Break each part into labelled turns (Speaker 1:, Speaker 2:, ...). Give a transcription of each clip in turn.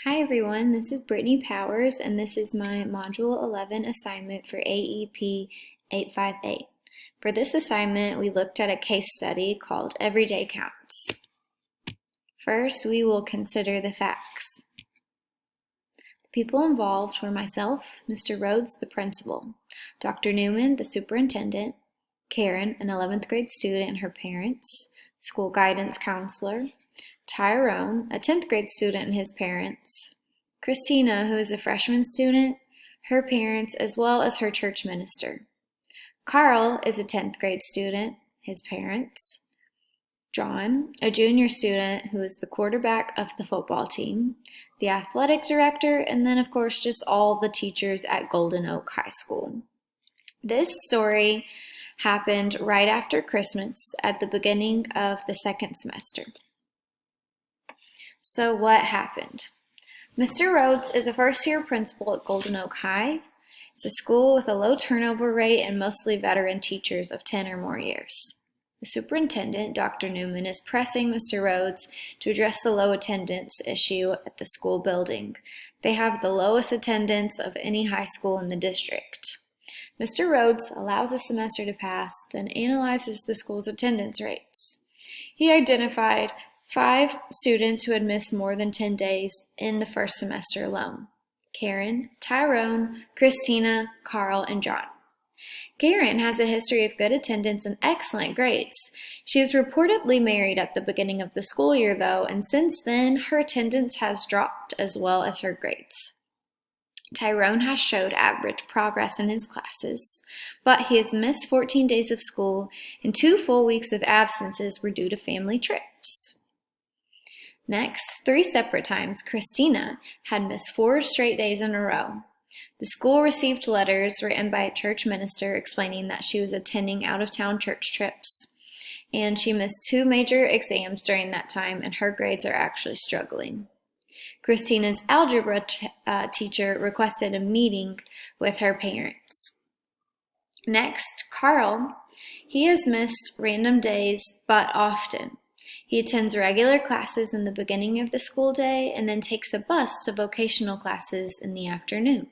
Speaker 1: Hi everyone, this is Brittany Powers and this is my Module 11 assignment for AEP 858. For this assignment, we looked at a case study called Everyday Counts. First, we will consider the facts. The people involved were myself, Mr. Rhodes, the principal, Dr. Newman, the superintendent, Karen, an 11th grade student and her parents, school guidance counselor, Tyrone, a 10th grade student and his parents, Christina, who is a freshman student, her parents, as well as her church minister. Carl is a 10th grade student, his parents. John, a junior student who is the quarterback of the football team, the athletic director, and then, of course, just all the teachers at Golden Oak High School. This story happened right after Christmas at the beginning of the second semester. So what happened? Mr. Rhodes is a first-year principal at Golden Oak High. It's a school with a low turnover rate and mostly veteran teachers of 10 or more years. The superintendent, Dr. Newman, is pressing Mr. Rhodes to address the low attendance issue at the school building. They have the lowest attendance of any high school in the district. Mr. Rhodes allows the semester to pass, then analyzes the school's attendance rates. He identified 5 students who had missed more than 10 days in the first semester alone: Karen, Tyrone, Christina, Carl, and John. Karen has a history of good attendance and excellent grades. She was reportedly married at the beginning of the school year, though, and since then, her attendance has dropped as well as her grades. Tyrone has showed average progress in his classes, but he has missed 14 days of school, and 2 full weeks of absences were due to family trips. Next, 3 separate times, Christina had missed 4 straight days in a row. The school received letters written by a church minister explaining that she was attending out-of-town church trips, and she missed 2 major exams during that time, and her grades are actually struggling. Christina's algebra teacher requested a meeting with her parents. Next, Carl. He has missed random days, but often. He attends regular classes in the beginning of the school day and then takes a bus to vocational classes in the afternoon.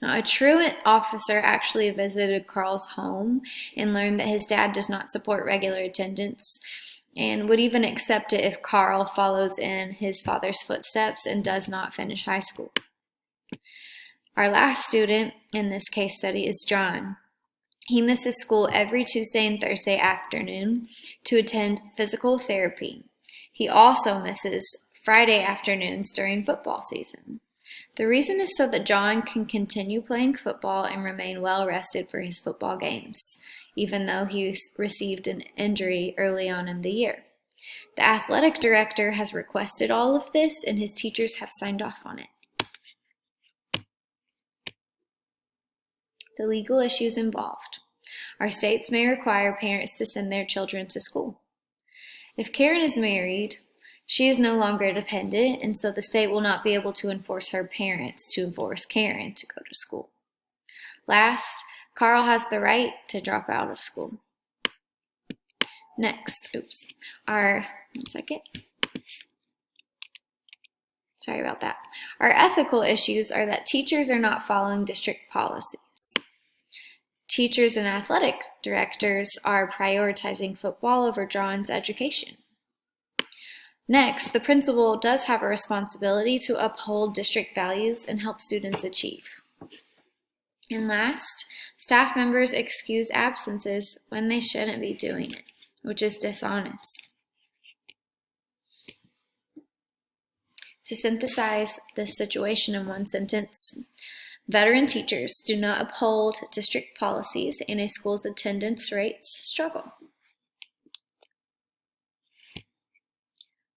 Speaker 1: Now, a truant officer actually visited Carl's home and learned that his dad does not support regular attendance and would even accept it if Carl follows in his father's footsteps and does not finish high school. Our last student in this case study is John. He misses school every Tuesday and Thursday afternoon to attend physical therapy. He also misses Friday afternoons during football season. The reason is so that John can continue playing football and remain well rested for his football games, even though he received an injury early on in the year. The athletic director has requested all of this, and his teachers have signed off on it. The legal issues involved. Our states may require parents to send their children to school. If Karen is married, she is no longer dependent, and so the state will not be able to enforce her parents to enforce Karen to go to school. Last, Carl has the right to drop out of school. Next, Our ethical issues are that teachers are not following district policies. Teachers and athletic directors are prioritizing football over John's education. Next, the principal does have a responsibility to uphold district values and help students achieve. And last, staff members excuse absences when they shouldn't be doing it, which is dishonest. To synthesize this situation in one sentence, veteran teachers do not uphold district policies and a school's attendance rates struggle.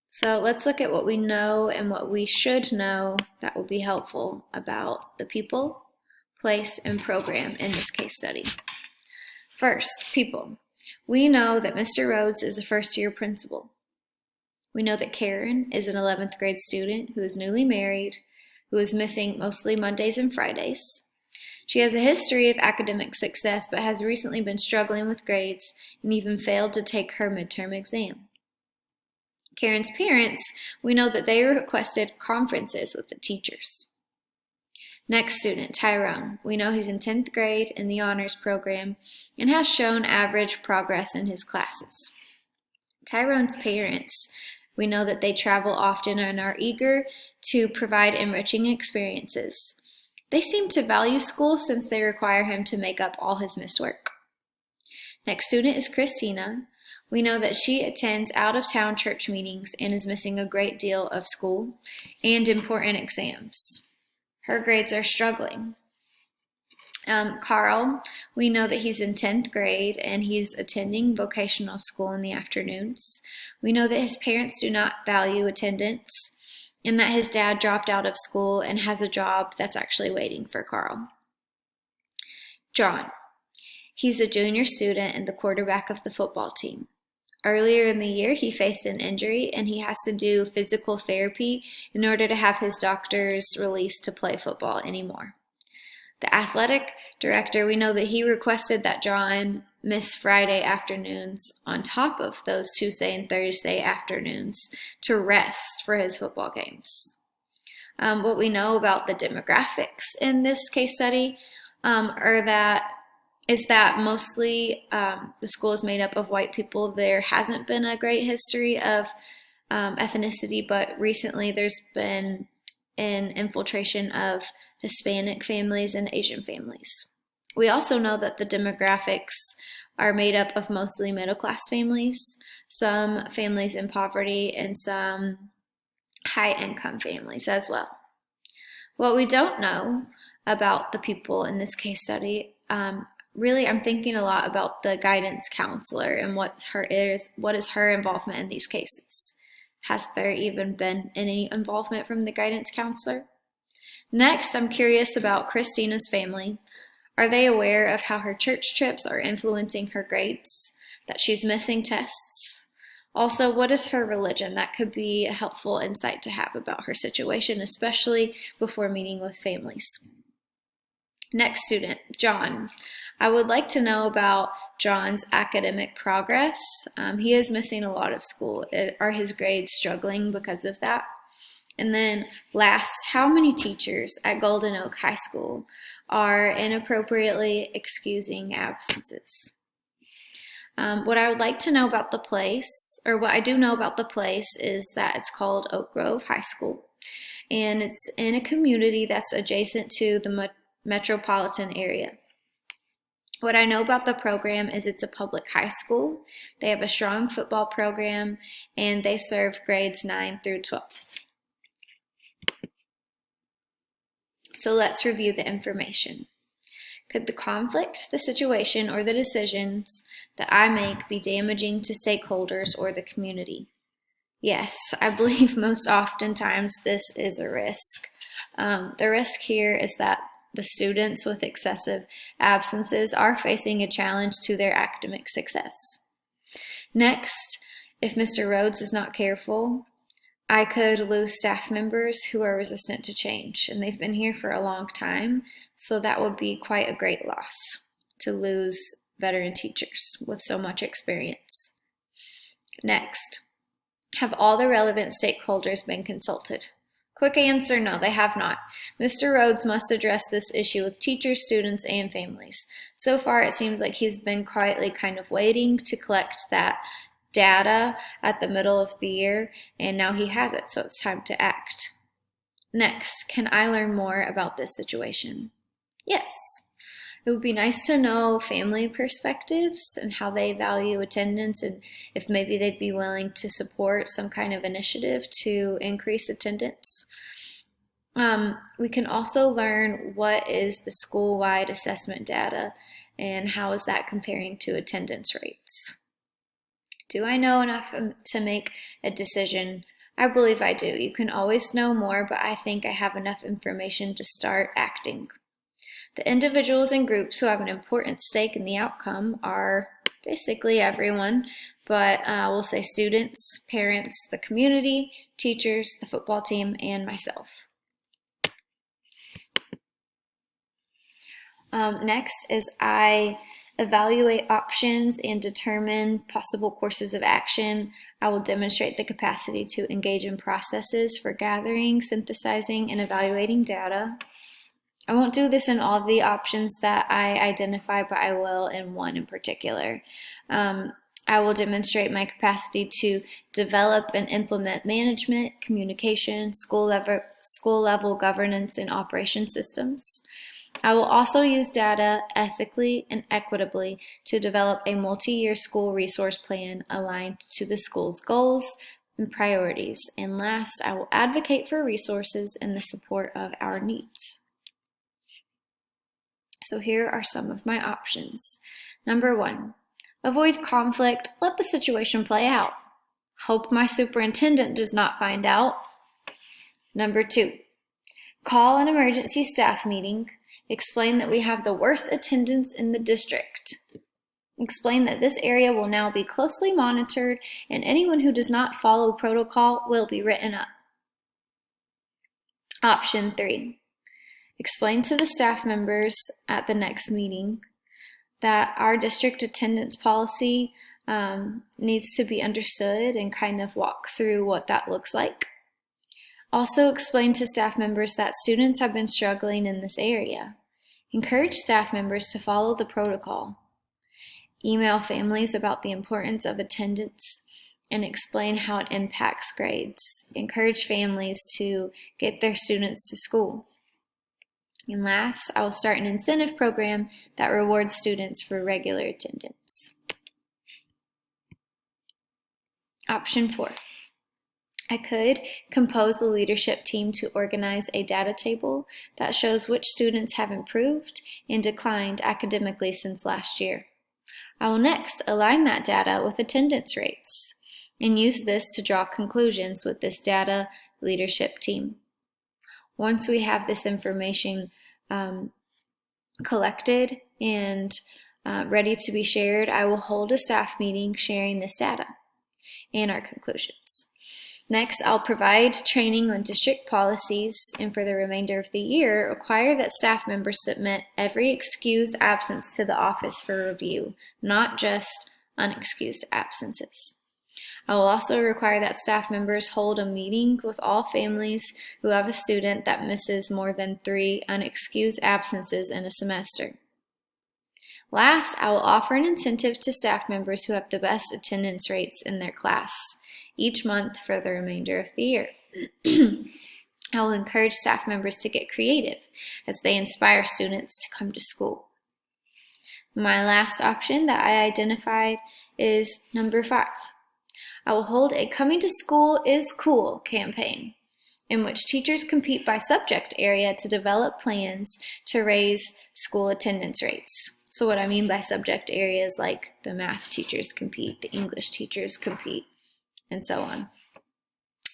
Speaker 1: So let's look at what we know and what we should know that will be helpful about the people, place, and program in this case study. First, people. We know that Mr. Rhodes is a first-year principal. We know that Karen is an 11th grade student who is newly married, who is missing mostly Mondays and Fridays. She has a history of academic success but has recently been struggling with grades and even failed to take her midterm exam. Karen's parents, we know that they requested conferences with the teachers. Next student, Tyrone. We know he's in 10th grade in the honors program and has shown average progress in his classes. Tyrone's parents, we know that they travel often and are eager to provide enriching experiences. They seem to value school since they require him to make up all his missed work. Next student is Christina. We know that she attends out-of-town church meetings and is missing a great deal of school and important exams. Her grades are struggling. Carl, we know that he's in 10th grade and he's attending vocational school in the afternoons. We know that his parents do not value attendance and that his dad dropped out of school and has a job that's actually waiting for Carl. John, he's a junior student and the quarterback of the football team. Earlier in the year, he faced an injury and he has to do physical therapy in order to have his doctor's release to play football anymore. The athletic director, we know that he requested that John miss Friday afternoons on top of those Tuesday and Thursday afternoons to rest for his football games. What we know about the demographics in this case study is that mostly the school is made up of white people. There hasn't been a great history of ethnicity, but recently there's been an infiltration of Hispanic families and Asian families. We also know that the demographics are made up of mostly middle-class families, some families in poverty, and some high-income families as well. What we don't know about the people in this case study, really, I'm thinking a lot about the guidance counselor and what is her involvement in these cases. Has there even been any involvement from the guidance counselor? Next, I'm curious about Christina's family. Are they aware of how her church trips are influencing her grades, that she's missing tests? Also, what is her religion? That could be a helpful insight to have about her situation, especially before meeting with families. Next student, John. I would like to know about John's academic progress. He is missing a lot of school. Are his grades struggling because of that? And then last, how many teachers at Golden Oak High School are inappropriately excusing absences? What I would like to know about the place, or what I do know about the place, is that it's called Oak Grove High School. And it's in a community that's adjacent to the metropolitan area. What I know about the program is it's a public high school. They have a strong football program, and they serve grades 9 through 12th. So let's review the information. Could the conflict, the situation, or the decisions that I make be damaging to stakeholders or the community? Yes, I believe most oftentimes this is a risk. The risk here is that the students with excessive absences are facing a challenge to their academic success. Next, if Mr. Rhodes is not careful, I could lose staff members who are resistant to change, and they've been here for a long time, so that would be quite a great loss to lose veteran teachers with so much experience. Next, have all the relevant stakeholders been consulted? Quick answer, no, they have not. Mr. Rhodes must address this issue with teachers, students, and families. So far, it seems like he's been quietly kind of waiting to collect that data at the middle of the year, and now he has it, so it's time to act. Next, can I learn more about this situation? Yes. It would be nice to know family perspectives and how they value attendance, and if maybe they'd be willing to support some kind of initiative to increase attendance. We can also learn what is the school-wide assessment data and how is that comparing to attendance rates. Do I know enough to make a decision? I believe I do. You can always know more, but I think I have enough information to start acting. The individuals and groups who have an important stake in the outcome are basically everyone, but we'll say students, parents, the community, teachers, the football team, and myself. Next is I evaluate options and determine possible courses of action. I will demonstrate the capacity to engage in processes for gathering, synthesizing, and evaluating data. I won't do this in all the options that I identify, but I will in one in particular. I will demonstrate my capacity to develop and implement management, communication, school level governance, and operation systems. I will also use data ethically and equitably to develop a multi-year school resource plan aligned to the school's goals and priorities. And last, I will advocate for resources and the support of our needs. So here are some of my options. Number 1, avoid conflict, let the situation play out. Hope my superintendent does not find out. Number 2, call an emergency staff meeting. Explain that we have the worst attendance in the district. Explain that this area will now be closely monitored and anyone who does not follow protocol will be written up. Option 3, explain to the staff members at the next meeting that our district attendance policy needs to be understood and kind of walk through what that looks like. Also explain to staff members that students have been struggling in this area. Encourage staff members to follow the protocol. Email families about the importance of attendance and explain how it impacts grades. Encourage families to get their students to school. And last, I will start an incentive program that rewards students for regular attendance. Option 4. I could compose a leadership team to organize a data table that shows which students have improved and declined academically since last year. I will next align that data with attendance rates and use this to draw conclusions with this data leadership team. Once we have this information collected and ready to be shared, I will hold a staff meeting sharing this data and our conclusions. Next, I'll provide training on district policies, and for the remainder of the year, require that staff members submit every excused absence to the office for review, not just unexcused absences. I will also require that staff members hold a meeting with all families who have a student that misses more than 3 unexcused absences in a semester. Last, I will offer an incentive to staff members who have the best attendance rates in their class each month for the remainder of the year. I will encourage staff members to get creative as they inspire students to come to school. My last option that I identified is number 5. I will hold a Coming to School is Cool campaign in which teachers compete by subject area to develop plans to raise school attendance rates. So what I mean by subject area is like the math teachers compete, the English teachers compete, and so on.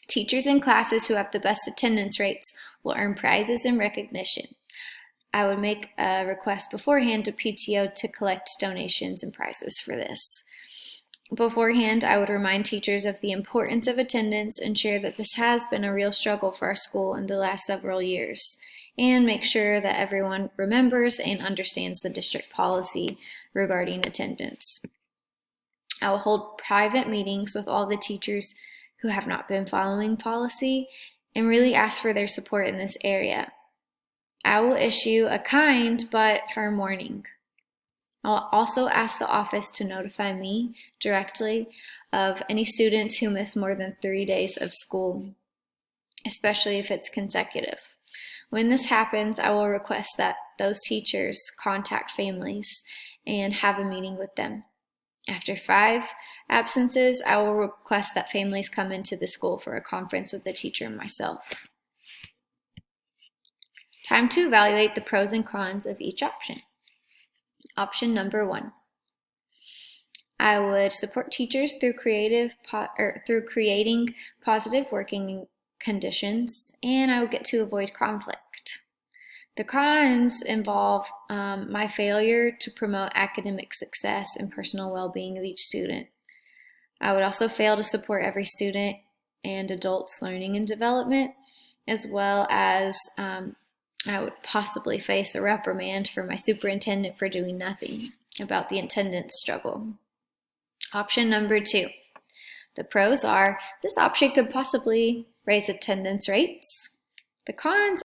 Speaker 1: Teachers in classes who have the best attendance rates will earn prizes and recognition. I would make a request beforehand to PTO to collect donations and prizes for this. Beforehand, I would remind teachers of the importance of attendance and share that this has been a real struggle for our school in the last several years, and make sure that everyone remembers and understands the district policy regarding attendance. I will hold private meetings with all the teachers who have not been following policy and really ask for their support in this area. I will issue a kind but firm warning. I'll also ask the office to notify me directly of any students who miss more than 3 days of school, especially if it's consecutive. When this happens, I will request that those teachers contact families and have a meeting with them. After 5 absences, I will request that families come into the school for a conference with the teacher and myself. Time to evaluate the pros and cons of each option. Option number 1. I would support teachers through creating positive working conditions, and I would get to avoid conflict. The cons involve my failure to promote academic success and personal well-being of each student. I would also fail to support every student and adult's learning and development, as well as I would possibly face a reprimand from my superintendent for doing nothing about the attendance struggle. Option number 2. The pros are this option could possibly raise attendance rates. The cons